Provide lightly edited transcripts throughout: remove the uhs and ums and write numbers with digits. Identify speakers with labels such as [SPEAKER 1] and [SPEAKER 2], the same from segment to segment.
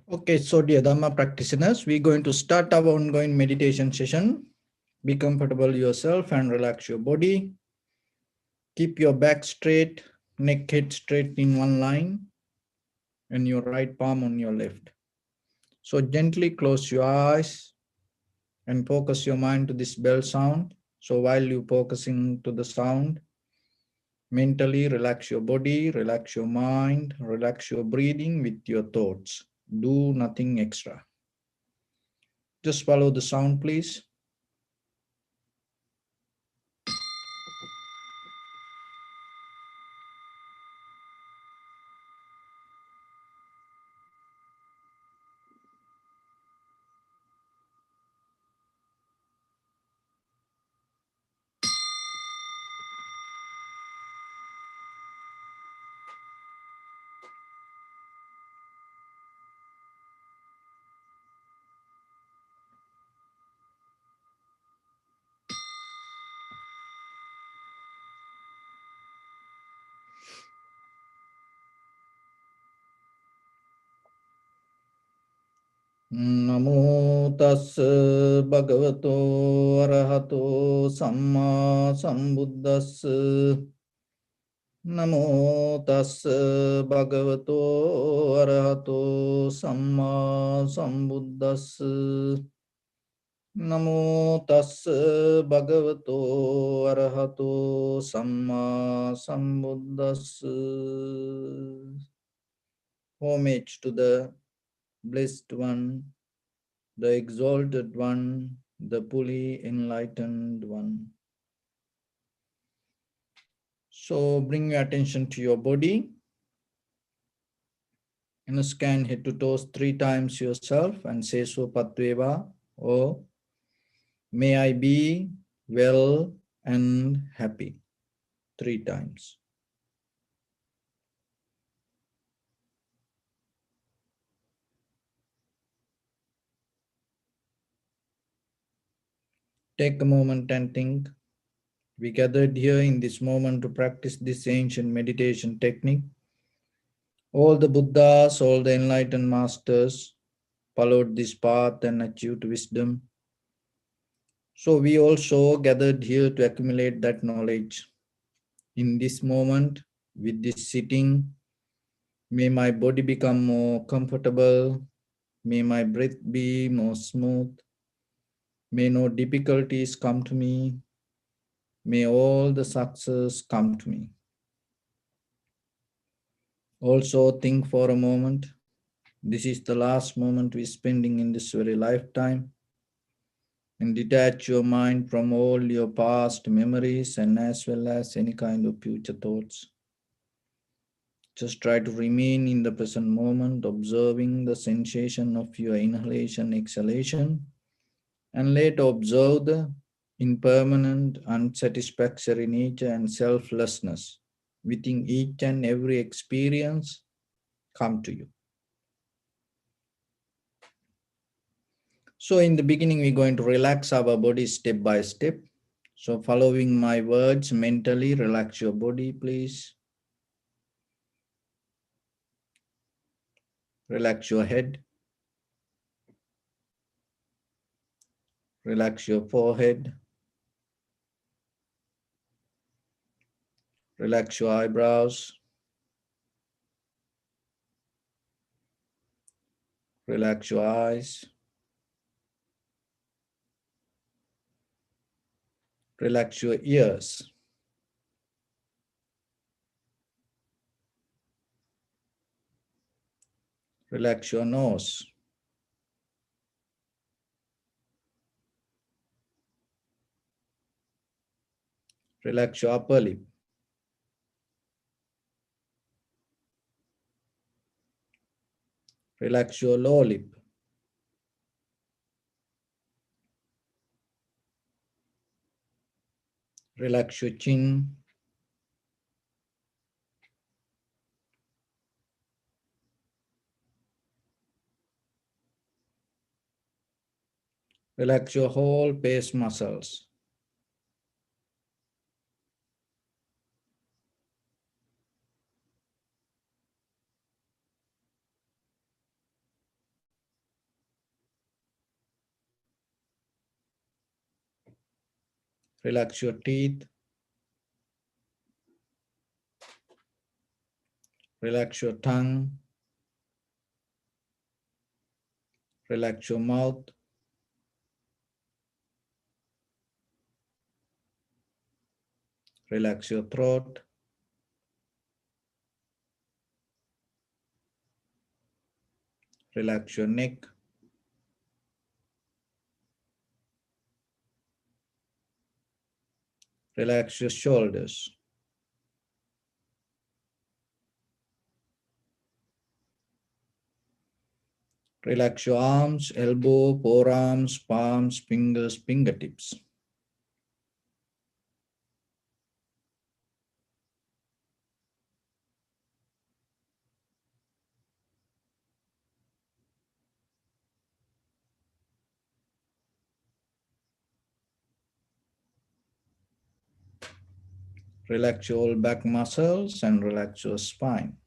[SPEAKER 1] Okay, so dear Dhamma practitioners, we're going to start our ongoing meditation session. Be comfortable yourself and relax your body. Keep your back straight, neck head straight in one line, and your right palm on your left. So gently close your eyes and focus your mind to this bell sound. So while you're focusing to the sound, mentally relax your body, relax your mind, relax your breathing with your thoughts. Do nothing extra. Just follow the sound, please. Namo tassa bhagavato arahato samma sambuddhassa. Namo tassa bhagavato arahato samma sambuddhassa. Namo tassa bhagavato arahato samma sambuddhassa. Homage to the Blessed One, the Exalted One, the fully enlightened One. So bring your attention to your body and scan head to toes 3 times yourself and say so patveva, or may I be well and happy 3 times. Take a moment and think. We gathered here in this moment to practice this ancient meditation technique. All the Buddhas, all the enlightened masters followed this path and achieved wisdom. So we also gathered here to accumulate that knowledge. In this moment, with this sitting, may my body become more comfortable. May my breath be more smooth. May no difficulties come to me. May all the success come to me. Also think for a moment. This is the last moment we're spending in this very lifetime. And detach your mind from all your past memories and as well as any kind of future thoughts. Just try to remain in the present moment, observing the sensation of your inhalation, exhalation, and later observe the impermanent, unsatisfactory nature and selflessness within each and every experience come to you. So in the beginning, we're going to relax our body step by step. So following my words, mentally relax your body, please. Relax your head. Relax your forehead. Relax your eyebrows. Relax your eyes. Relax your ears. Relax your nose. Relax your upper lip. Relax your lower lip. Relax your chin. Relax your whole face muscles. Relax your teeth. Relax your tongue. Relax your mouth. Relax your throat. Relax your neck. Relax your shoulders. Relax your arms, elbow, forearms, palms, fingers, fingertips. Relax your back muscles and relax your spine.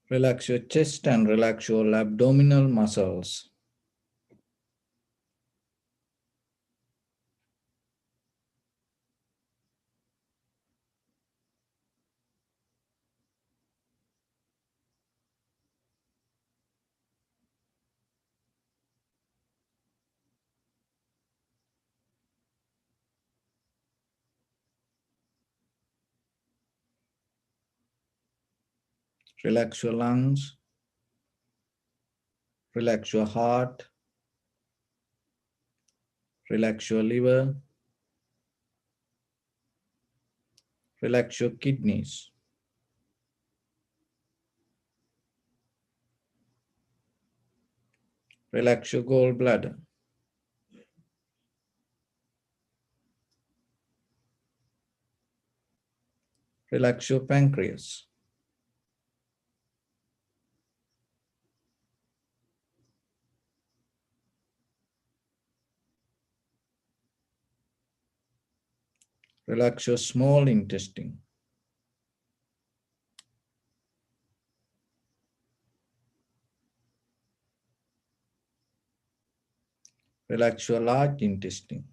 [SPEAKER 1] Relax your chest and relax your abdominal muscles. Relax your lungs. Relax your heart. Relax your liver. Relax your kidneys. Relax your gallbladder. Relax your pancreas. Relax your small intestine. Relax your large intestine.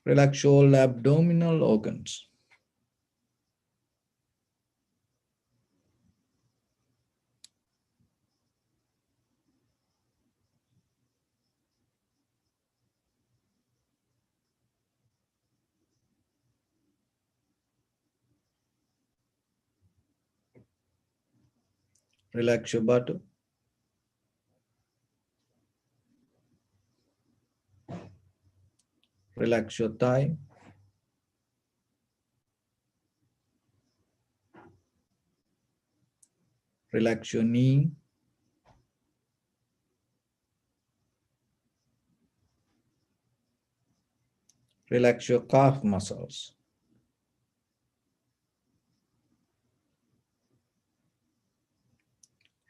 [SPEAKER 1] Relax all abdominal organs. Relax your butt. Relax your thigh. Relax your knee. Relax your calf muscles.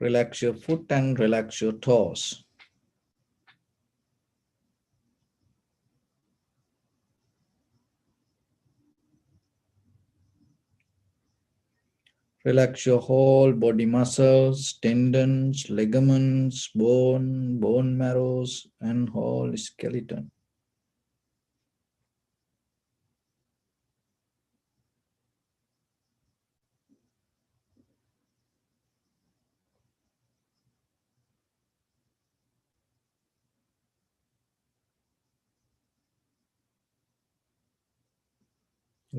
[SPEAKER 1] Relax your foot and relax your toes. Relax your whole body muscles, tendons, ligaments, bone marrows, and whole skeleton.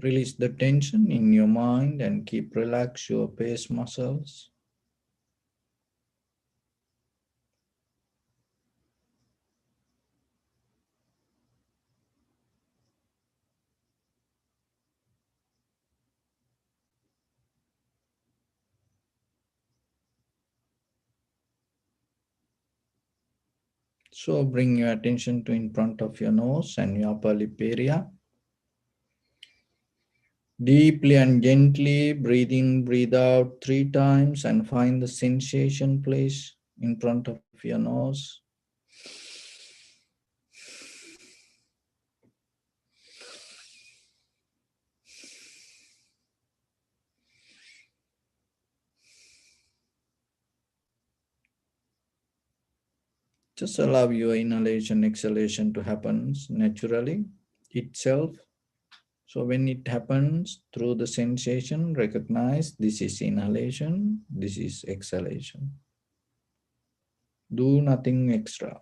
[SPEAKER 1] Release the tension in your mind and keep relax your face muscles. So bring your attention to in front of your nose and your upper lip area. Deeply and gently breathe in, breathe out 3 times and find the sensation place in front of your nose. Just allow your inhalation, exhalation to happen naturally itself. So when it happens through the sensation, recognize this is inhalation, this is exhalation. Do nothing extra.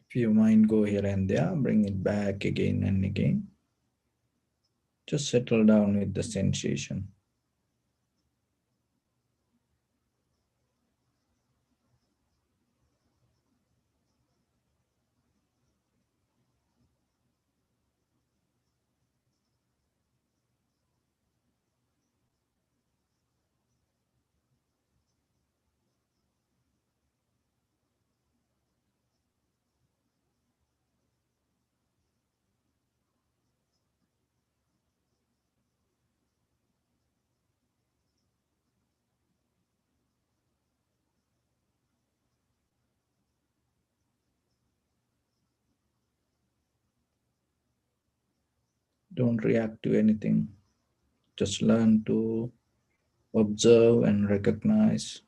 [SPEAKER 1] If your mind go here and there, bring it back again and again. Just settle down with the sensation. Don't react to anything. Just learn to observe and recognize.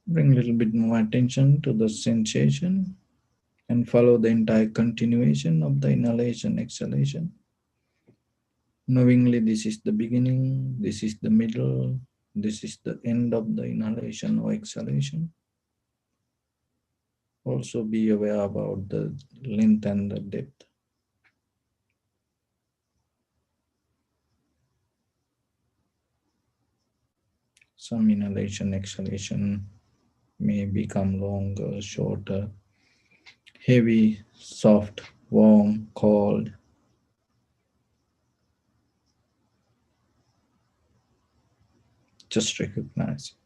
[SPEAKER 1] Bring a little bit more attention to the sensation and follow the entire continuation of the inhalation, exhalation. Knowingly, this is the beginning, this is the middle, this is the end of the inhalation or exhalation. Also be aware about the length and the depth. Some inhalation, exhalation may become longer, shorter, heavy, soft, warm, cold. Just recognize it.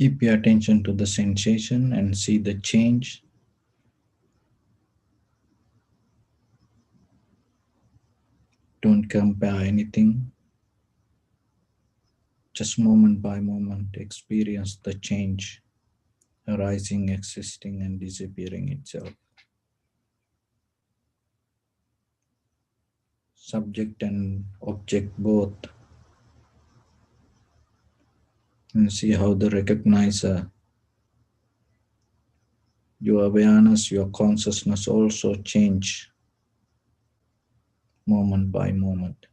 [SPEAKER 1] Keep your attention to the sensation and see the change. Don't compare anything. Just moment by moment, experience the change arising, existing, and disappearing itself. Subject and object both. And see how the recognizer, your awareness, your consciousness also change moment by moment.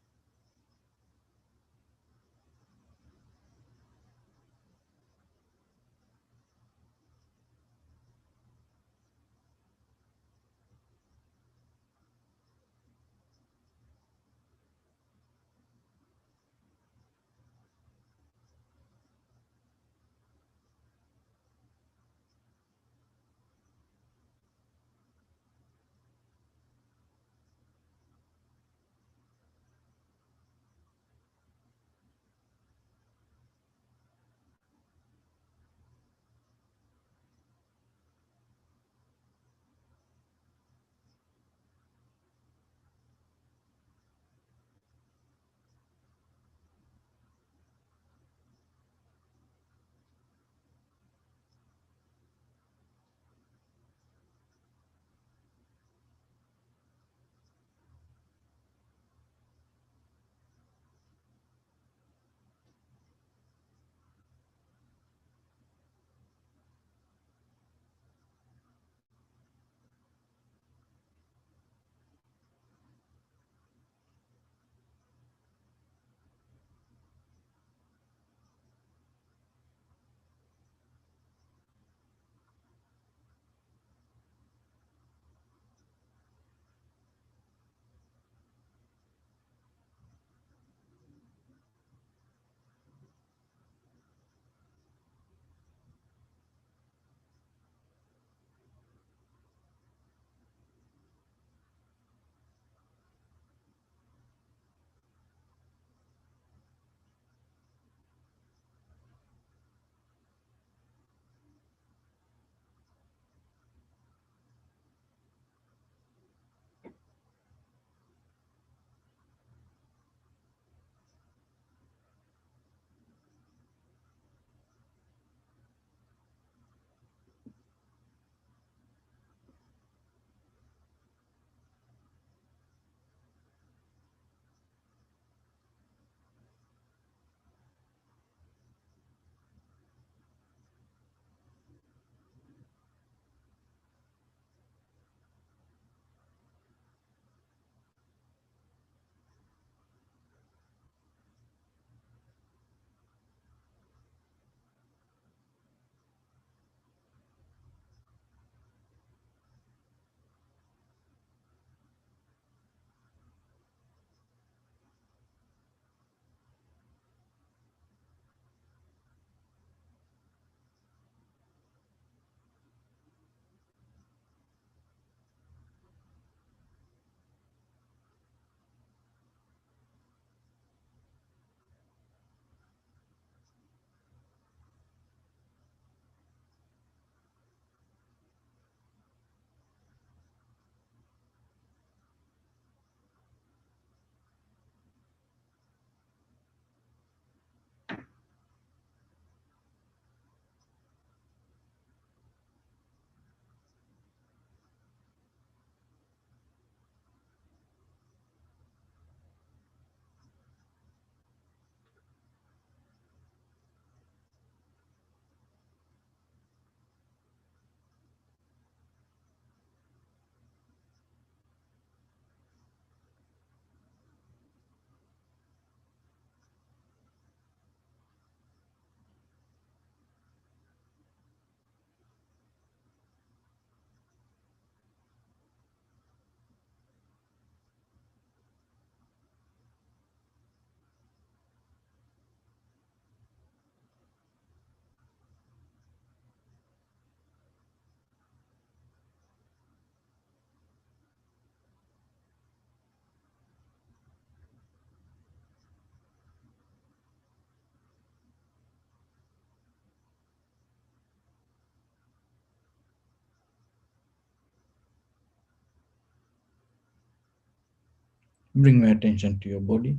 [SPEAKER 1] Bring your attention to your body.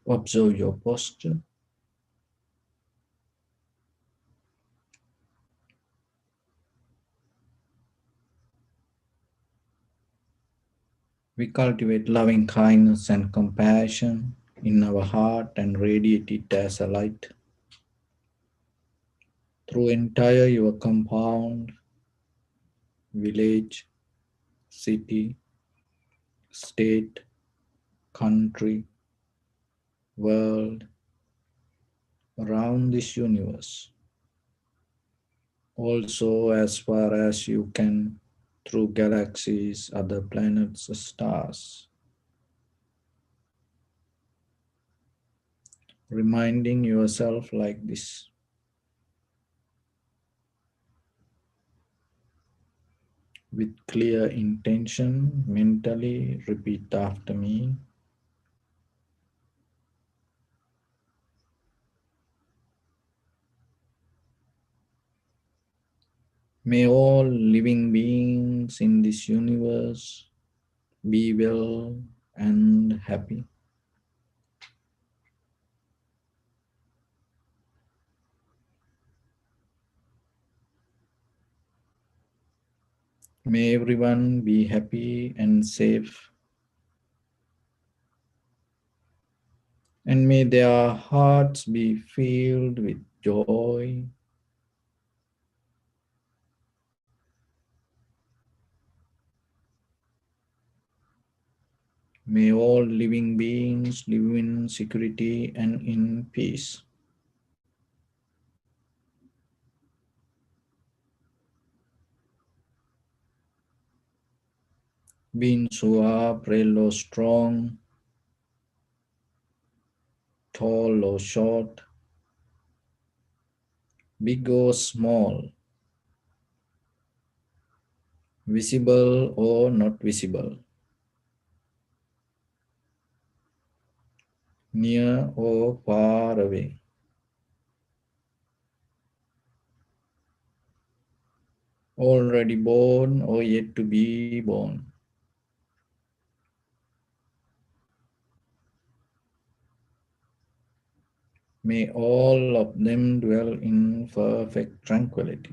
[SPEAKER 1] Observe your posture. We cultivate loving kindness and compassion in our heart and radiate it as a light through entire your compound, village, city, state, country, world, around this universe. Also, as far as you can, through galaxies, other planets, stars. Reminding yourself like this. With clear intention, mentally repeat after me. May all living beings in this universe be well and happy. May everyone be happy and safe. And may their hearts be filled with joy. May all living beings live in security and in peace. Beings who are frail or strong, tall or short, big or small, visible or not visible, near or far away, already born or yet to be born. May all of them dwell in perfect tranquility.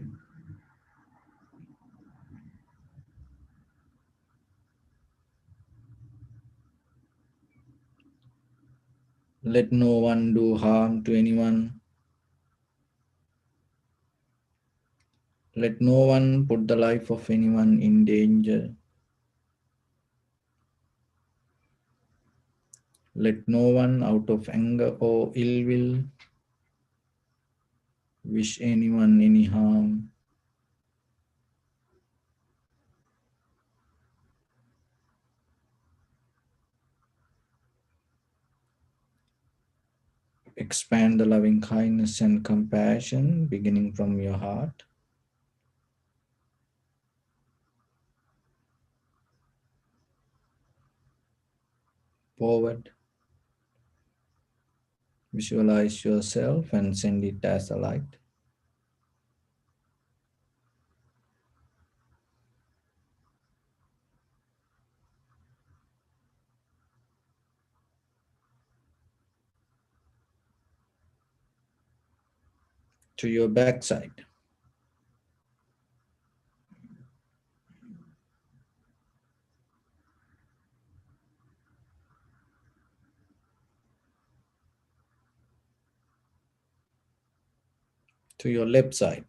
[SPEAKER 1] Let no one do harm to anyone. Let no one put the life of anyone in danger. Let no one, out of anger or ill will, wish anyone any harm. Expand the loving kindness and compassion beginning from your heart. Forward. Visualize yourself and send it as a light. To your backside. To your left side.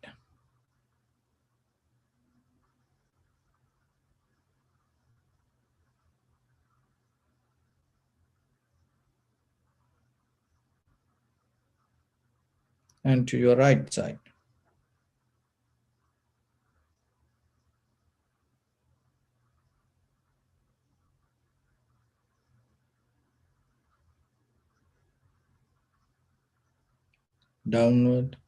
[SPEAKER 1] And to your right side. Downward.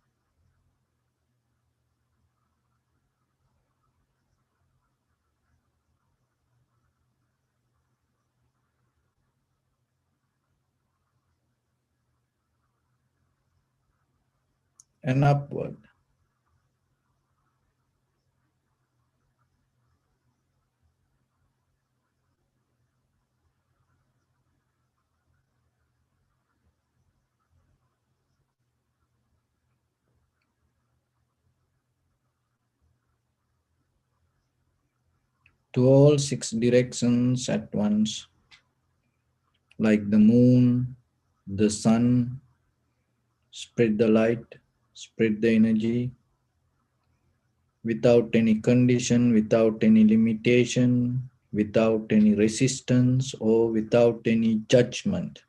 [SPEAKER 1] And upward. to all 6 directions at once, like the moon, the sun. Spread the light, spread the energy without any condition, without any limitation, without any resistance, or without any judgment.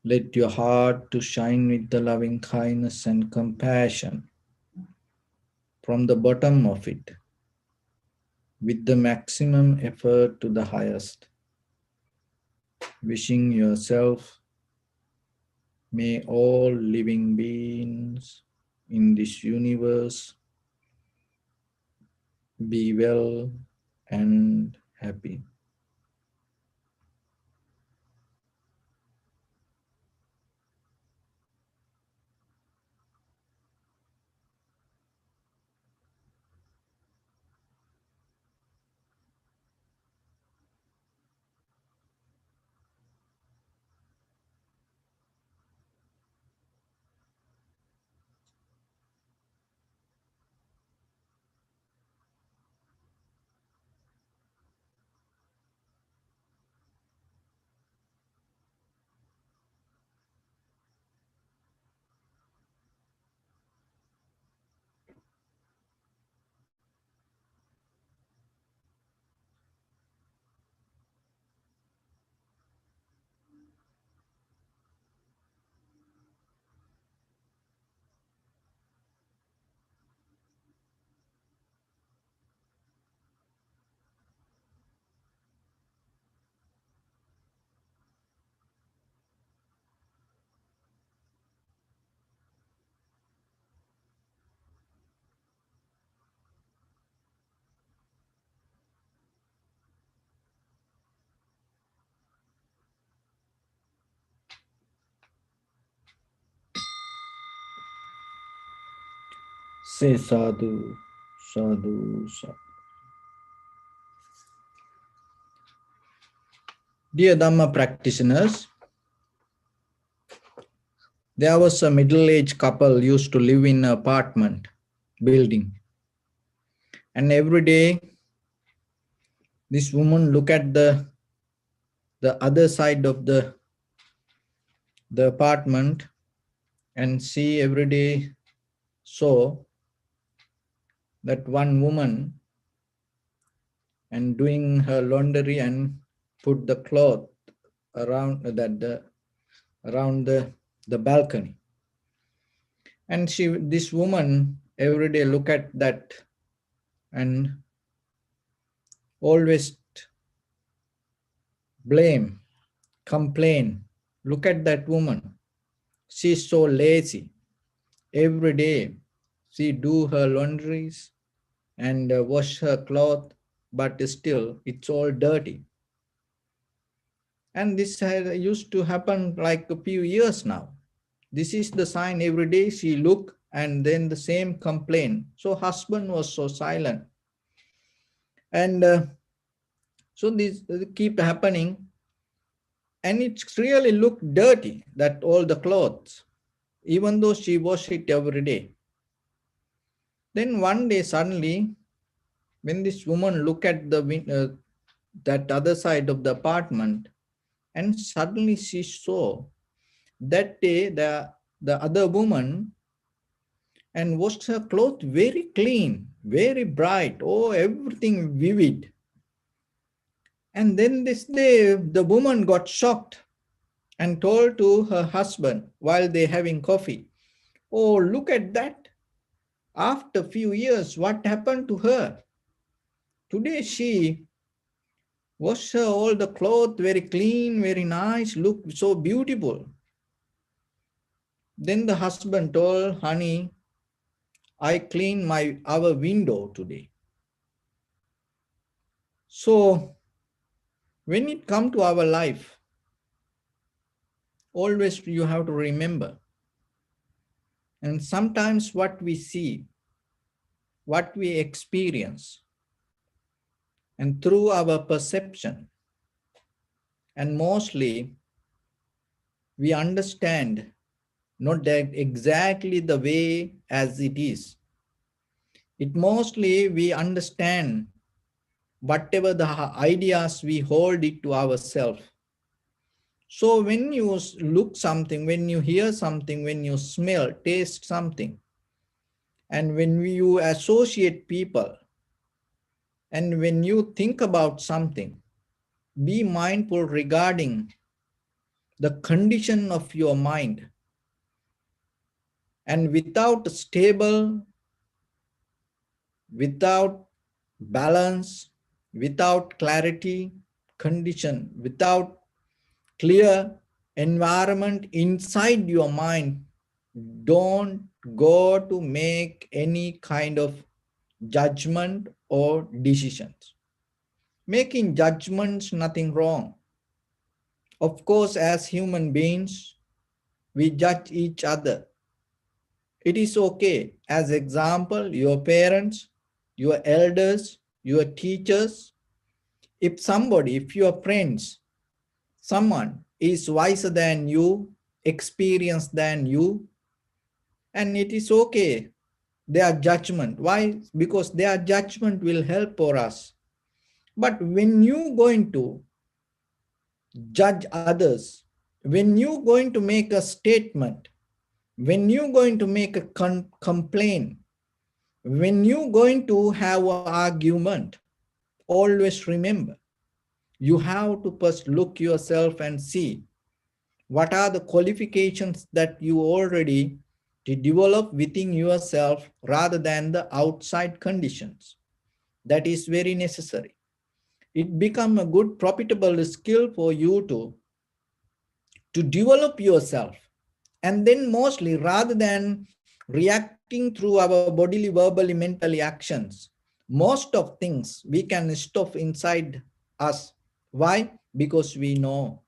[SPEAKER 1] Let your heart to shine with the loving kindness and compassion from the bottom of it, with the maximum effort to the highest. Wishing yourself, may all living beings in this universe be well and happy. Say sadhu, sadhu, sadhu. Dear Dhamma practitioners, there was a middle-aged couple used to live in an apartment building. And every day, this woman look at the other side of the apartment and see every day saw that one woman and doing her laundry and put the cloth around the balcony. And this woman every day look at that and always blame, complain. Look at that woman. She's so lazy. Every day she do her laundries and wash her cloth, but still it's all dirty. And this used to happen like a few years now. This is the sign every day she look and then the same complaint. So husband was so silent. And so this keep happening. And it really looked dirty, that all the clothes, even though she wash it every day. Then one day suddenly, when this woman look at that other side of the apartment, and suddenly she saw that day the other woman and washed her clothes very clean, very bright, oh, everything vivid. And then this day, the woman got shocked and told to her husband while they having coffee, oh, look at that. After a few years, what happened to her? Today she washed her all the clothes very clean, very nice, look so beautiful. Then the husband told, honey, I cleaned our window today. So when it comes to our life, always you have to remember. And sometimes what we see, what we experience, and through our perception, and mostly we understand not that exactly the way as it is. It mostly we understand whatever the ideas, we hold it to ourselves. So when you look something, when you hear something, when you smell, taste something, and when you associate people, and when you think about something, be mindful regarding the condition of your mind. And without stable, without balance, without clarity, condition, without clear environment inside your mind, don't go to make any kind of judgment or decisions. Making judgments, nothing wrong. Of course, as human beings, we judge each other. It is okay. As example, your parents, your elders, your teachers, if somebody, if your friends, someone is wiser than you, experienced than you, and it is okay, their judgment. Why? Because their judgment will help for us. But when you going to judge others, when you going to make a statement, when you going to make a complaint, when you going to have an argument, always remember, you have to first look yourself and see what are the qualifications that you already to develop within yourself rather than the outside conditions. That is very necessary. It become a good profitable skill for you to develop yourself. And then mostly, rather than reacting through our bodily, verbally, mentally actions, most of things we can stop inside us. Why? Because we know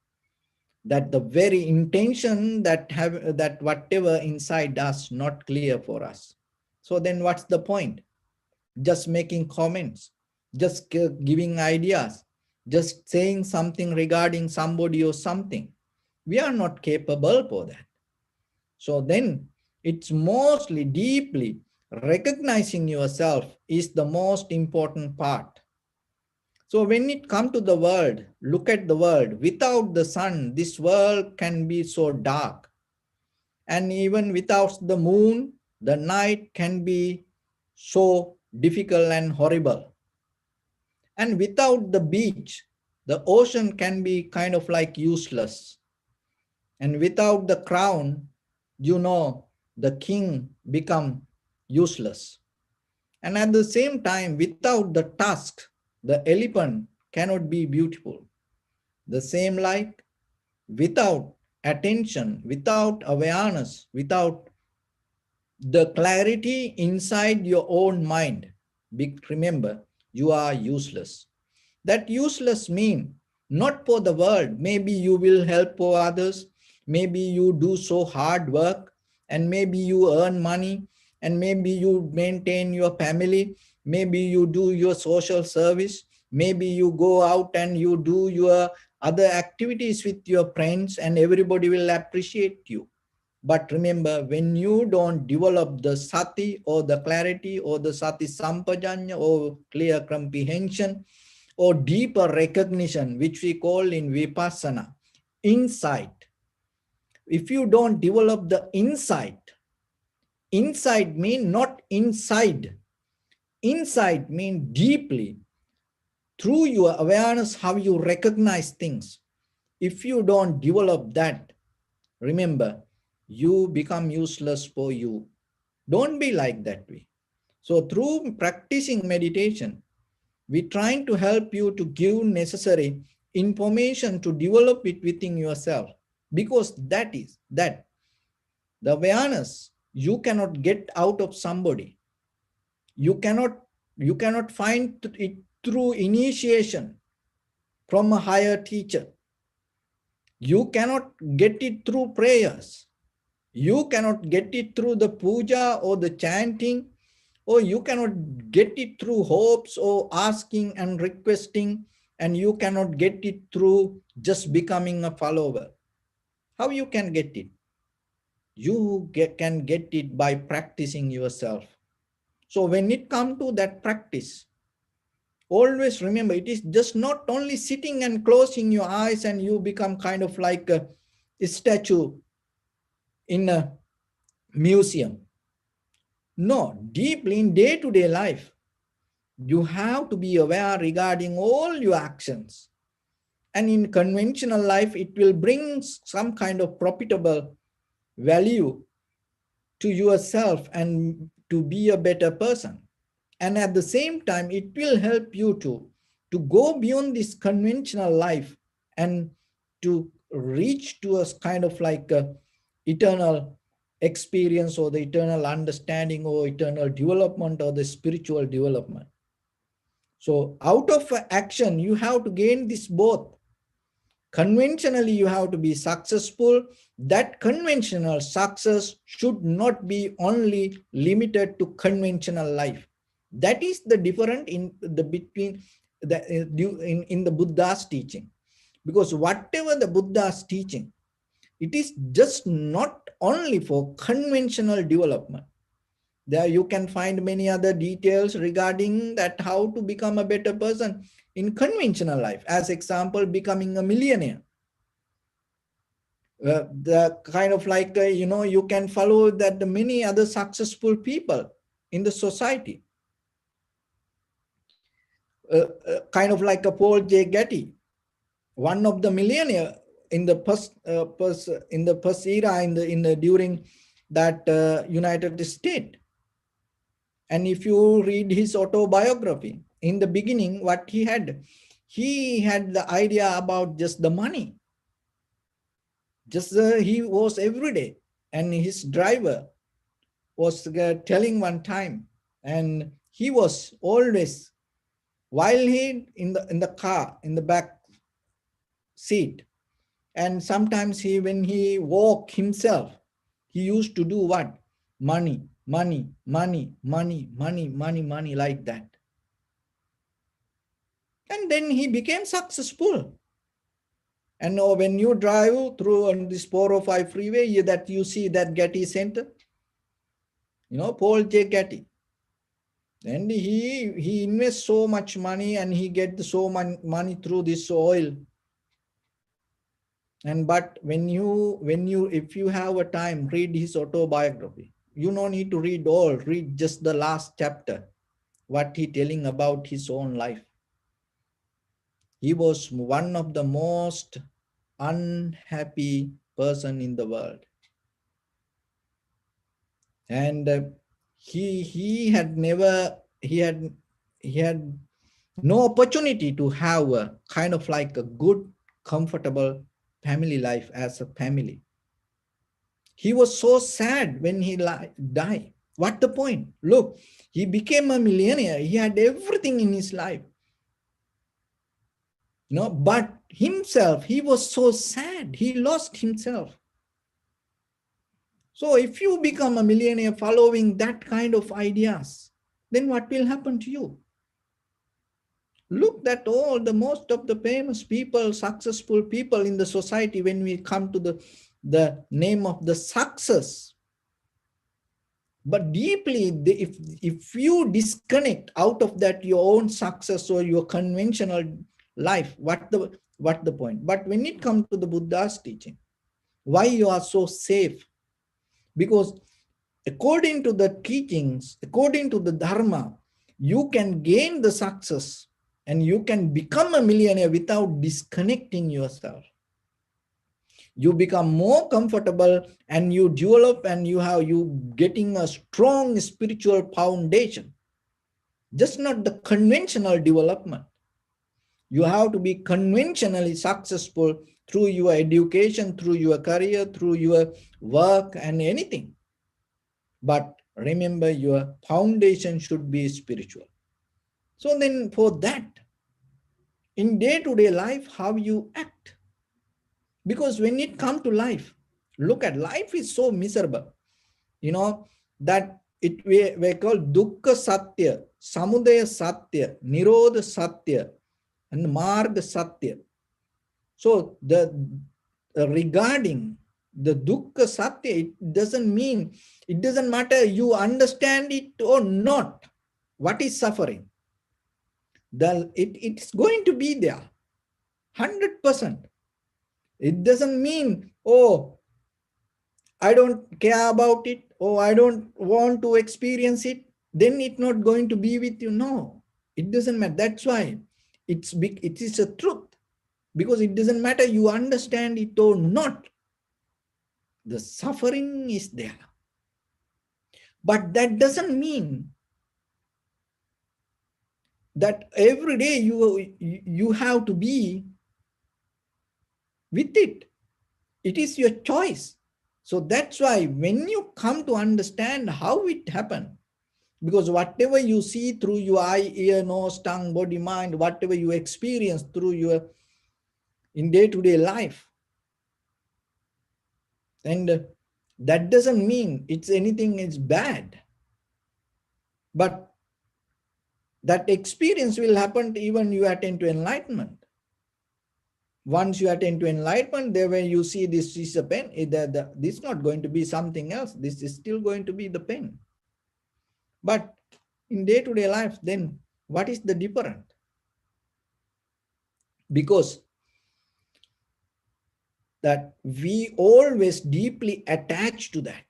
[SPEAKER 1] that the very intention that have that whatever inside us not clear for us. So then what's the point? Just making comments, just giving ideas, just saying something regarding somebody or something. We are not capable for that. So then it's mostly deeply recognizing yourself is the most important part. So when it comes to the world, look at the world. Without the sun, this world can be so dark. And even without the moon, the night can be so difficult and horrible. And without the beach, the ocean can be kind of like useless. And without the crown, you know, the king become useless. And at the same time, without the tusk, the elephant cannot be beautiful. The same like without attention, without awareness, without the clarity inside your own mind, remember, you are useless. That useless mean not for the world. Maybe you will help for others. Maybe you do so hard work, and maybe you earn money, and maybe you maintain your family. Maybe you do your social service. Maybe you go out and you do your other activities with your friends, and everybody will appreciate you. But remember, when you don't develop the sati or the clarity or the sati sampajanya or clear comprehension or deeper recognition, which we call in vipassana, insight. If you don't develop the insight means not inside. Insight means deeply. Through your awareness, how you recognize things. If you don't develop that, remember, you become useless for you. Don't be like that way. So through practicing meditation, we're trying to help you to give necessary information to develop it within yourself, because that is that the awareness you cannot get out of somebody. You cannot find it through initiation from a higher teacher. You cannot get it through prayers. You cannot get it through the puja or the chanting, or you cannot get it through hopes or asking and requesting, and you cannot get it through just becoming a follower. How you can get it? You can get it by practicing yourself. So when it comes to that practice, always remember, it is just not only sitting and closing your eyes and you become kind of like a statue in a museum. No, deeply in day-to-day life, you have to be aware regarding all your actions. And in conventional life, it will bring some kind of profitable value to yourself and to be a better person. And at the same time, it will help you to go beyond this conventional life and to reach to a kind of like a eternal experience or the eternal understanding or eternal development or the spiritual development. So out of action, you have to gain this both. Conventionally, you have to be successful. That conventional success should not be only limited to conventional life. That is the difference in the between the in the Buddha's teaching. Because whatever the Buddha's teaching, it is just not only for conventional development. There you can find many other details regarding that how to become a better person in conventional life. As example, becoming a millionaire. The kind of like, you can follow that the many other successful people in the society. Kind of like a Paul J. Getty, one of the millionaire in the first era in the during that United States. And if you read his autobiography, in the beginning, what he had the idea about just the money. Just he was every day, and his driver was telling one time, and he was always, while he in the car in the back seat, and sometimes when he walked himself, he used to do what? Money, money, money, money, money, money, money, like that. And then he became successful. And when you drive through on this 405 freeway, that you see that Getty Center, Paul J. Getty. And he invests so much money and he gets so much money through this oil. And but if you have a time, read his autobiography. You don't need to read all, read just the last chapter, what he telling about his own life. He was one of the most unhappy person in the world. And he had no opportunity to have a kind of like a good, comfortable family life as a family. He was so sad when he died. What the point? Look, he became a millionaire. He had everything in his life. But himself, he was so sad. He lost himself. So if you become a millionaire following that kind of ideas, then what will happen to you? Look at most of the famous people, successful people in the society, when we come to the name of the success. But deeply, if you disconnect out of that your own success or your conventional life, what the point? But when it comes to the Buddha's teaching, why you are so safe? Because according to the teachings, according to the Dharma, you can gain the success and you can become a millionaire without disconnecting yourself. You become more comfortable and you develop and you getting a strong spiritual foundation. Just not the conventional development. You have to be conventionally successful through your education, through your career, through your work and anything. But remember, your foundation should be spiritual. So then for that, in day-to-day life, how you act. Because when it comes to life, look at life is so miserable. That we call dukkha satya, samudaya satya, nirodha satya, and marga satya. So regarding the dukkha satya, it doesn't matter you understand it or not. What is suffering? It's going to be there 100%. It doesn't mean, oh, I don't care about it, or I don't want to experience it, then it's not going to be with you. No, it doesn't matter. That's why it's big, it is a truth. Because it doesn't matter you understand it or not, the suffering is there. But that doesn't mean that every day you have to be with it. It is your choice. So that's why when you come to understand how it happened, because whatever you see through your eye, ear, nose, tongue, body, mind, whatever you experience through your in day-to-day life, and that doesn't mean it's anything is bad, but that experience will happen even you attain to enlightenment. Once you attain to enlightenment, there when you see this is a pen, this is not going to be something else. This is still going to be the pen. But in day-to-day life, then what is the difference? Because that we always deeply attach to that,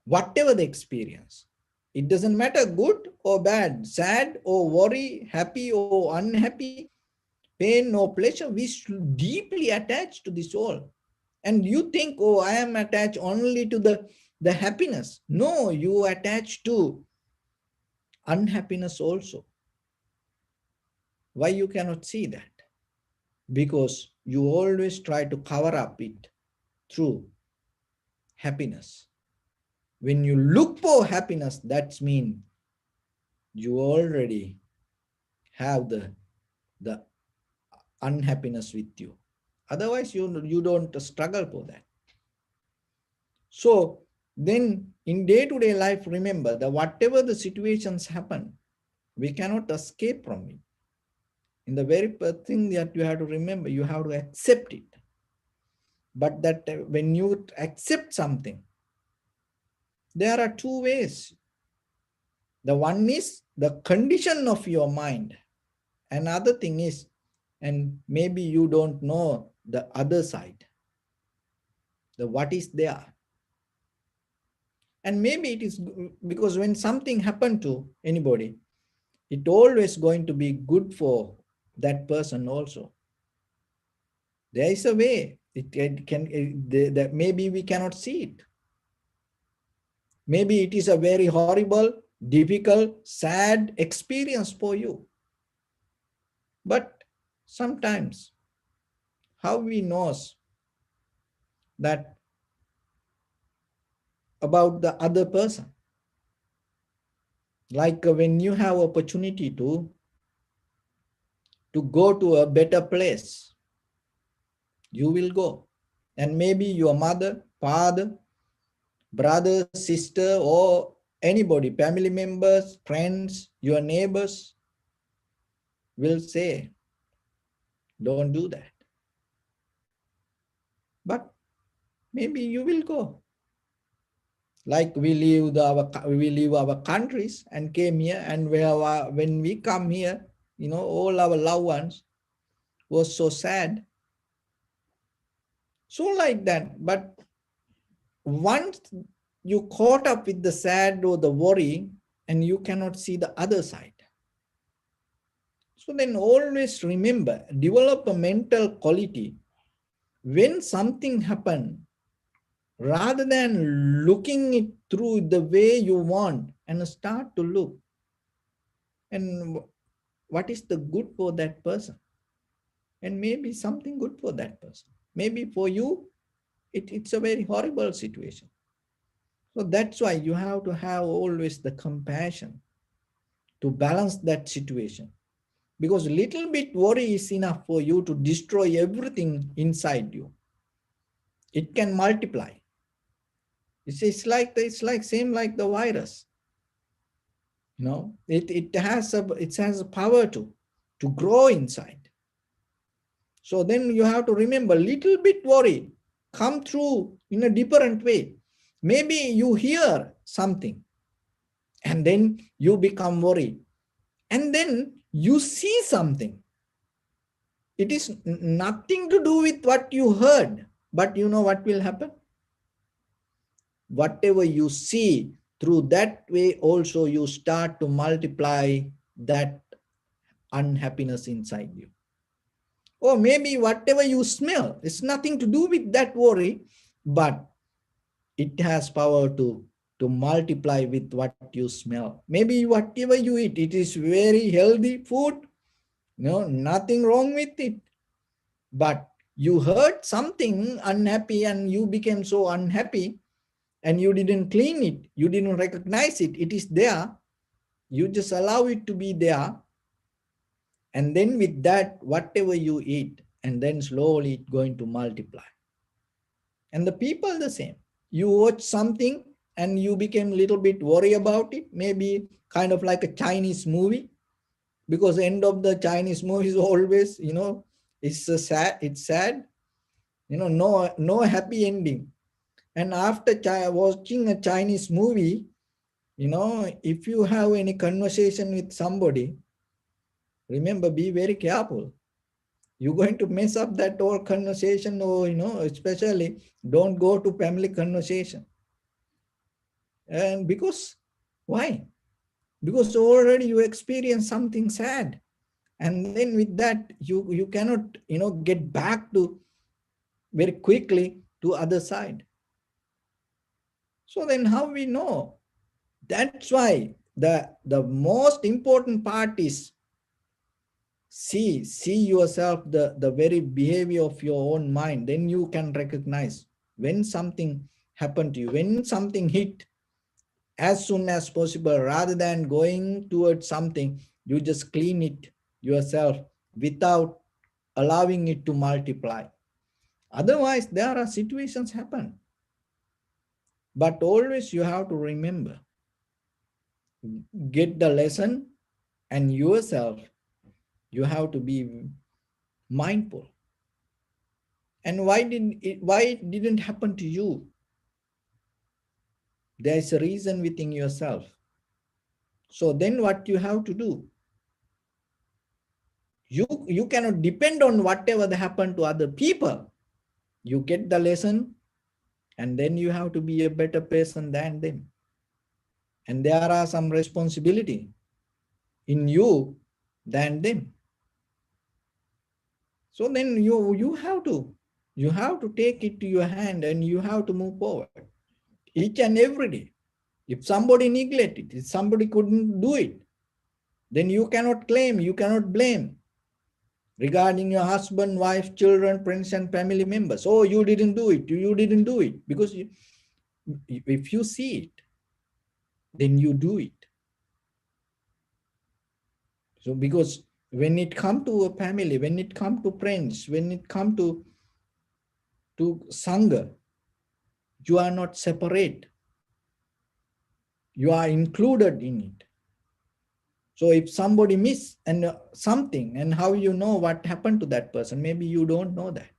[SPEAKER 1] whatever the experience. It doesn't matter good or bad, sad or worry, happy or unhappy, pain or pleasure, we should deeply attach to this all. And you think, oh, I am attached only to the happiness. No, you attach to unhappiness also. Why you cannot see that? Because you always try to cover up it through happiness. When you look for happiness, that means you already have the unhappiness with you. Otherwise, you don't struggle for that. So then in day-to-day life, remember that whatever the situations happen, we cannot escape from it. In the very first thing that you have to remember, you have to accept it. But that when you accept something, there are two ways. The one is the condition of your mind. Another thing is, and maybe you don't know the other side, the what is there. And maybe it is because when something happened to anybody, it always going to be good for that person also. There is a way. That maybe we cannot see it. Maybe it is a very horrible, difficult, sad experience for you. But sometimes, how we knows that about the other person? Like when you have opportunity to go to a better place, you will go. And maybe your mother, father, brother, sister, or anybody, family members, friends, your neighbors will say, don't do that. But maybe you will go. Like we leave our countries and came here, and when we come here, all our loved ones was so sad. So like that. But once you caught up with the sad or the worry, and you cannot see the other side. So then always remember, develop a mental quality. When something happens, rather than looking it through the way you want, and start to look, and what is the good for that person? And maybe something good for that person. Maybe for you, it's a very horrible situation. So that's why you have to have always the compassion to balance that situation. Because little bit worry is enough for you to destroy everything inside you. It can multiply. It's like same like the virus. It has a power to grow inside. So then you have to remember, little bit worry come through in a different way. Maybe you hear something and then you become worried. and then you see something. It is nothing to do with what you heard, but you know what will happen? Whatever you see, through that way also you start to multiply that unhappiness inside you. Or maybe whatever you smell, it's nothing to do with that worry, but it has power to multiply with what you smell. Maybe whatever you eat, it is very healthy food, no, nothing wrong with it. But you heard something unhappy and you became so unhappy and you didn't clean it, you didn't recognize it, it is there. You just allow it to be there. And then with that, whatever you eat, and then slowly it's going to multiply. And the people the same. You watch something and you became a little bit worried about it, maybe kind of like a Chinese movie, because the end of the Chinese movie is always, it's sad, no happy ending. And after watching a Chinese movie, if you have any conversation with somebody, remember, be very careful. You're going to mess up that whole conversation, or, especially don't go to family conversation. And because, why? Because already you experience something sad. And then with that, you cannot, get back to very quickly to other side. So then how we know? That's why the most important part is see yourself, the very behavior of your own mind. Then you can recognize when something happened to you, when something hit, as soon as possible, rather than going towards something, you just clean it yourself without allowing it to multiply. Otherwise, there are situations happen. But always you have to remember, get the lesson, and yourself, you have to be mindful. And why it didn't happen to you? There is a reason within yourself. So then what you have to do? You cannot depend on whatever happened to other people. You get the lesson, and then you have to be a better person than them. And there are some responsibility in you than them. So then you have to take it to your hand, and you have to move forward each and every day. If somebody neglected, if somebody couldn't do it, then you cannot claim, you cannot blame regarding your husband, wife, children, friends, and family members. Oh, you didn't do it. You didn't do it. Because if you see it, then you do it. So because when it comes to a family, when it comes to friends, when it comes to Sangha, you are not separate. You are included in it. So if somebody miss and something, and how you know what happened to that person, maybe you don't know that.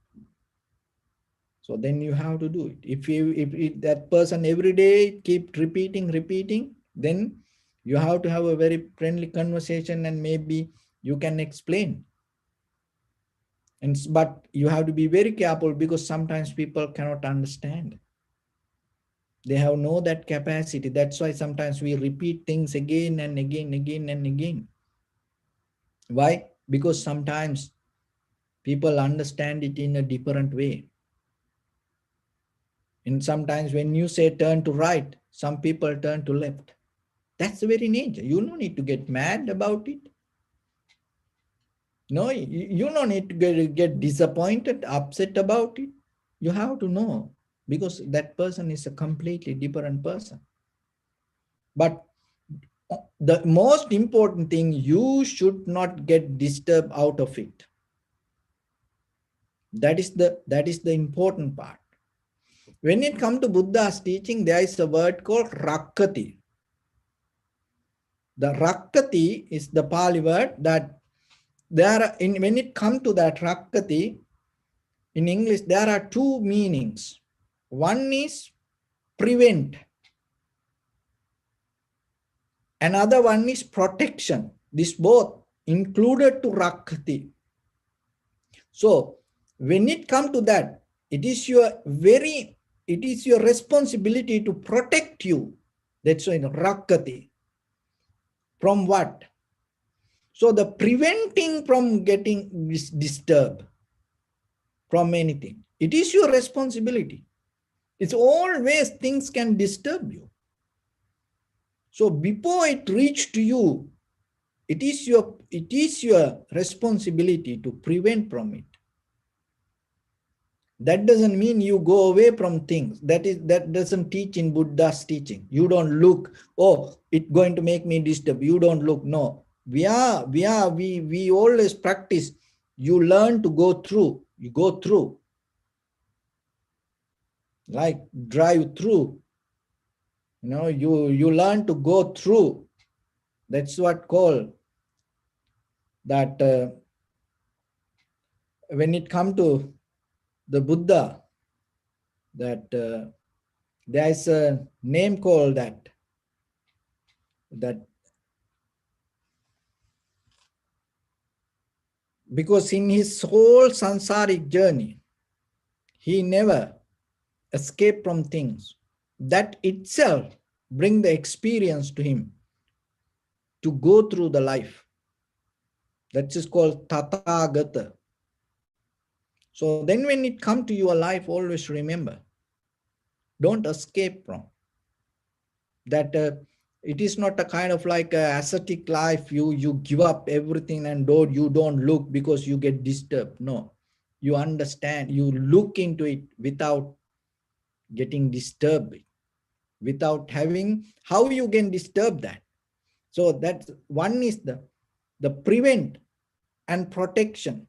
[SPEAKER 1] So then you have to do it. If that person every day keep repeating, then you have to have a very friendly conversation, and maybe you can explain. But you have to be very careful, because sometimes people cannot understand. They have no that capacity. That's why sometimes we repeat things again and again. Why? Because sometimes people understand it in a different way. And sometimes when you say turn to right, some people turn to left. That's the very nature. You don't need to get mad about it. No, you don't need to get disappointed, upset about it. You have to know, because that person is a completely different person. But the most important thing, you should not get disturbed out of it. That is the important part. When it comes to Buddha's teaching, there is a word called Rakkati. The Rakkati is the Pali word that when it comes to that Rakkati, in English, there are two meanings. One is prevent. Another one is protection. This both included to Rakti. So when it comes to that, it is your responsibility to protect you. That's why Rakati. From what? So the preventing from getting disturbed from anything. It is your responsibility. It's always things can disturb you. So before it reach to you, it is your responsibility to prevent from it. That doesn't mean you go away from things. That doesn't teach in Buddha's teaching. You don't look, oh, it's going to make me disturb. You don't look. No. We always practice. You learn to go through. You go through. Like drive through. You learn to go through. That's what called that when it comes to the Buddha, that there is a name called that because in his whole sansaric journey, he never escaped from things. That itself bring the experience to him to go through the life. That is called Tathagata. So then when it comes to your life, always remember, don't escape from that. It is not a kind of like a ascetic life. You give up everything and you don't look because you get disturbed. No, you understand. You look into it without getting disturbed, without having how you can disturb that. So that's one is the prevent and protection.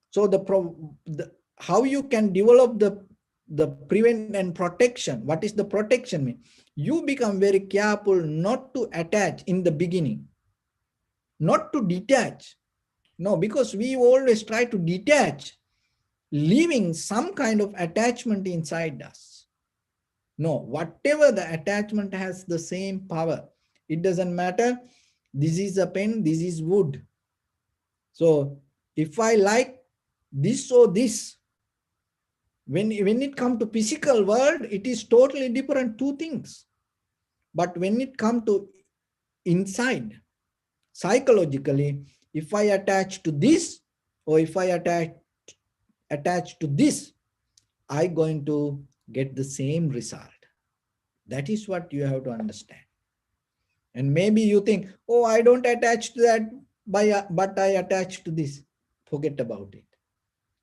[SPEAKER 1] So the how you can develop the prevent and protection. What is the protection mean? You become very careful not to attach in the beginning, not to detach. No, because we always try to detach, leaving some kind of attachment inside us. No, whatever the attachment has the same power. It doesn't matter. This is a pen, this is wood. So if I like this or this, when it comes to physical world, it is totally different, two things. But when it comes to inside, psychologically, if I attach to this or if I attach to this, I going to get the same result. That is what you have to understand. And maybe you think, oh, I don't attach to that, but I attach to this. Forget about it.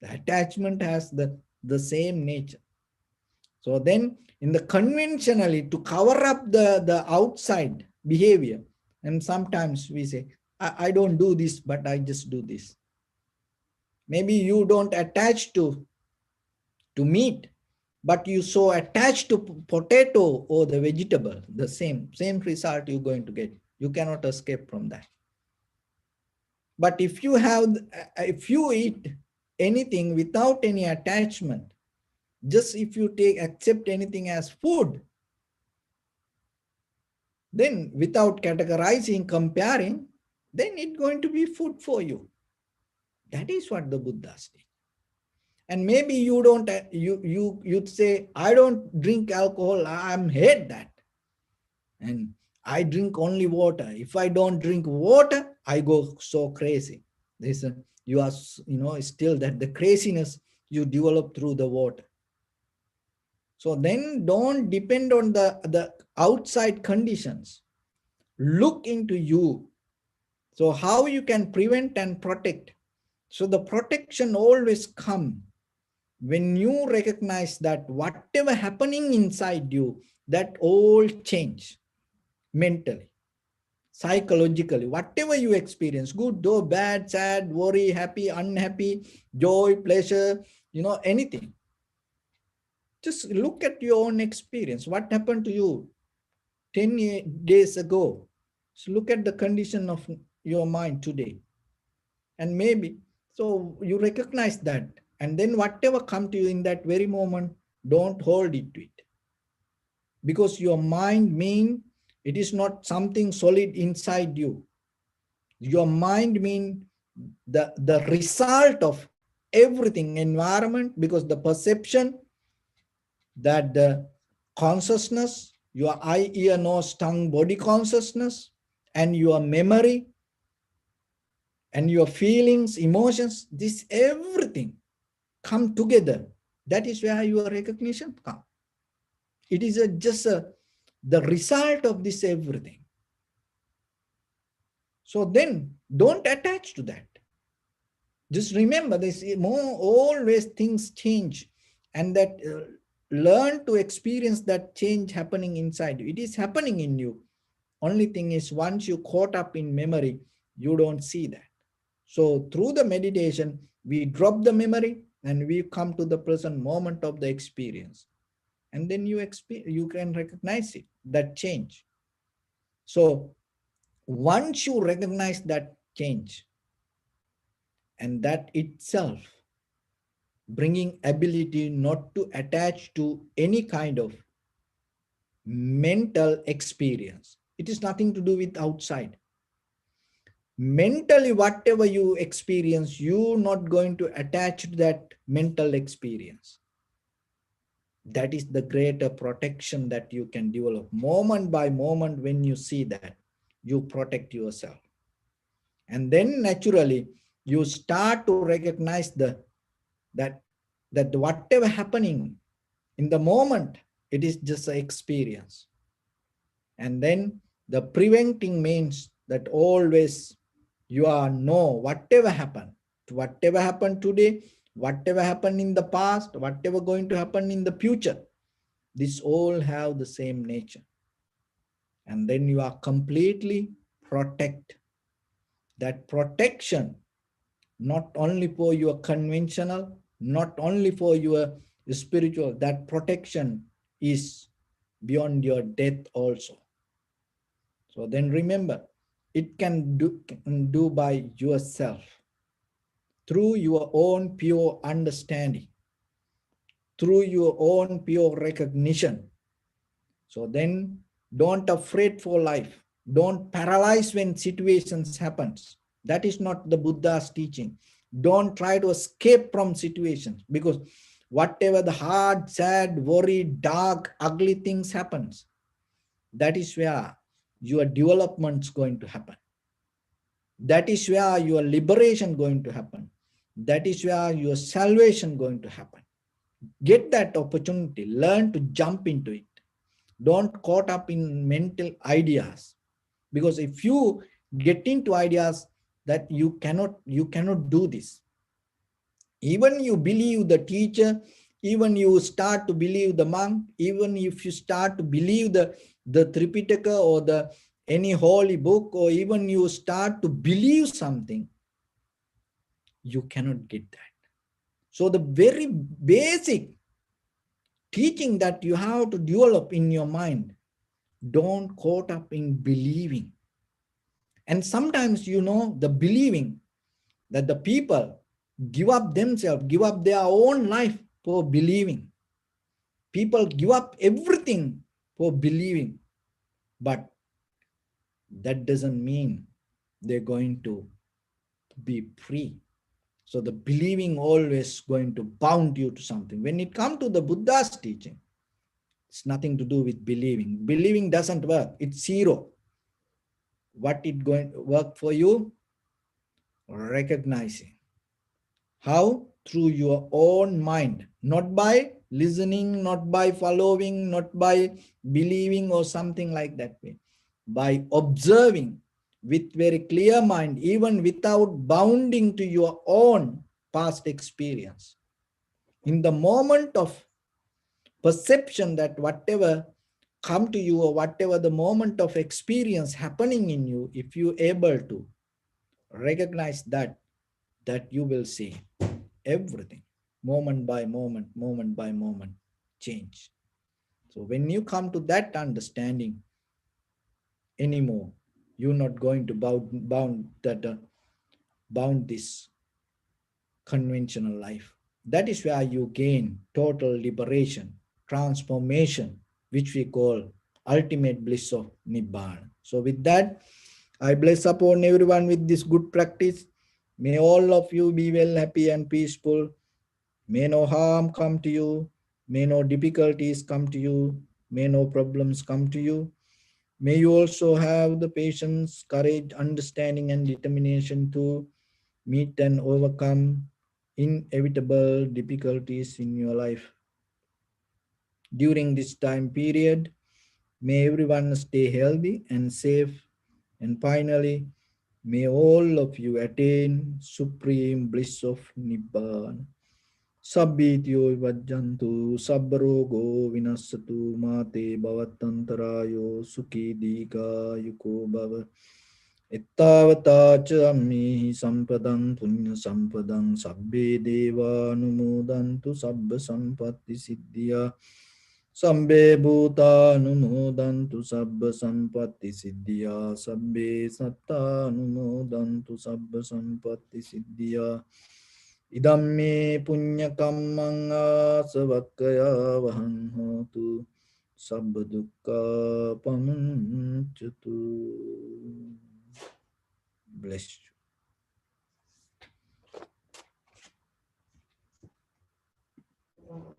[SPEAKER 1] The attachment has the same nature. So then in the conventionally, to cover up the outside behavior, and sometimes we say, I don't do this, but I just do this. Maybe you don't attach to meat, but you so attached to potato or the vegetable, the same result you're going to get. You cannot escape from that. But if you eat anything without any attachment, just if you accept anything as food, then without categorizing, comparing, then it's going to be food for you. That is what the Buddha said. And maybe you don't, you'd say, I don't drink alcohol, I'm hate that. And I drink only water. If I don't drink water, I go so crazy. You are, still that the craziness you develop through the water. So then don't depend on the outside conditions. Look into you. So how you can prevent and protect. So the protection always comes when you recognize that whatever happening inside you, that all change mentally, psychologically, whatever you experience, good or bad, sad, worry, happy, unhappy, joy, pleasure, anything. Just look at your own experience. What happened to you 10 days ago? So look at the condition of your mind today. And maybe, so you recognize that. And then whatever come to you in that very moment, don't hold it to it. Because your mind it is not something solid inside you. Your mind means the result of everything, environment, because the perception, that the consciousness, your eye, ear, nose, tongue, body consciousness, and your memory, and your feelings, emotions, this everything come together. That is where your recognition comes. It is the result of this everything. So then don't attach to that. Just remember this, always things change, and that learn to experience that change happening inside you. It is happening in you. Only thing is, once you caught up in memory, you don't see that. So through the meditation, we drop the memory and we come to the present moment of the experience. And then you can recognize it, that change. So once you recognize that change, and that itself bringing ability not to attach to any kind of mental experience. It is nothing to do with outside. Mentally, whatever you experience, you're not going to attach to that mental experience. That is the greater protection that you can develop. Moment by moment, when you see that, you protect yourself. And then naturally, you start to recognize that whatever happening in the moment, it is just an experience. And then the preventing means that always you are whatever happened today, whatever happened in the past, whatever going to happen in the future, this all have the same nature. And then you are completely protect. That protection, not only for your conventional, not only for your spiritual, that protection is beyond your death also. So then remember, it can do by yourself, through your own pure understanding, through your own pure recognition. So then don't afraid for life. Don't paralyze when situations happens. That is not the Buddha's teaching. Don't try to escape from situations, because whatever the hard, sad, worried, dark, ugly things happens, that is where your development is going to happen. That is where your liberation going to happen. That is where your salvation going to happen. Get that opportunity. Learn to jump into it. Don't caught up in mental ideas, because if you get into ideas that you cannot do this, even you believe the teacher, even you start to believe the monk, even if you start to believe the Tripitaka or the any holy book, or even you start to believe something, you cannot get that. So the very basic teaching that you have to develop in your mind, don't caught up in believing. And sometimes, the believing that the people give up themselves, give up their own life for believing. People give up everything for believing, but that doesn't mean they're going to be free. So the believing always going to bound you to something. When it comes to the Buddha's teaching, it's nothing to do with believing. Believing doesn't work. It's zero. What it going to work for you? Recognizing. How? Through your own mind, not by listening, not by following, not by believing or something like that way. By observing with very clear mind, even without bounding to your own past experience. In the moment of perception, that whatever come to you, or whatever the moment of experience happening in you, if you able to recognize that you will see everything moment by moment change. So when you come to that understanding anymore, you're not going to bound this conventional life. That is where you gain total liberation, transformation, which we call ultimate bliss of Nibbana. So with that, I bless upon everyone with this good practice. May all of you be well, happy, and peaceful. May no harm come to you. May no difficulties come to you. May no problems come to you. May you also have the patience, courage, understanding, and determination to meet and overcome inevitable difficulties in your life. During this time period, may everyone stay healthy and safe. And finally, may all of you attain supreme bliss of Nibbana. Sabbityo vajjantu sabbarogo vinassatu mate bhavatantarayo sukhi dika yuko bhava. Ittavata cha ammihi sampadang punya sampadang sabbe deva numodantu sabba sampatti siddhya. Sambe bhuta numodantu sabba sampatti siddhya. Sabbe satta numodantu sabba sampatti siddhya. Idamme punya kammang asavakkaya vahan hotu sabba dukkha pamuncatu. Bless you.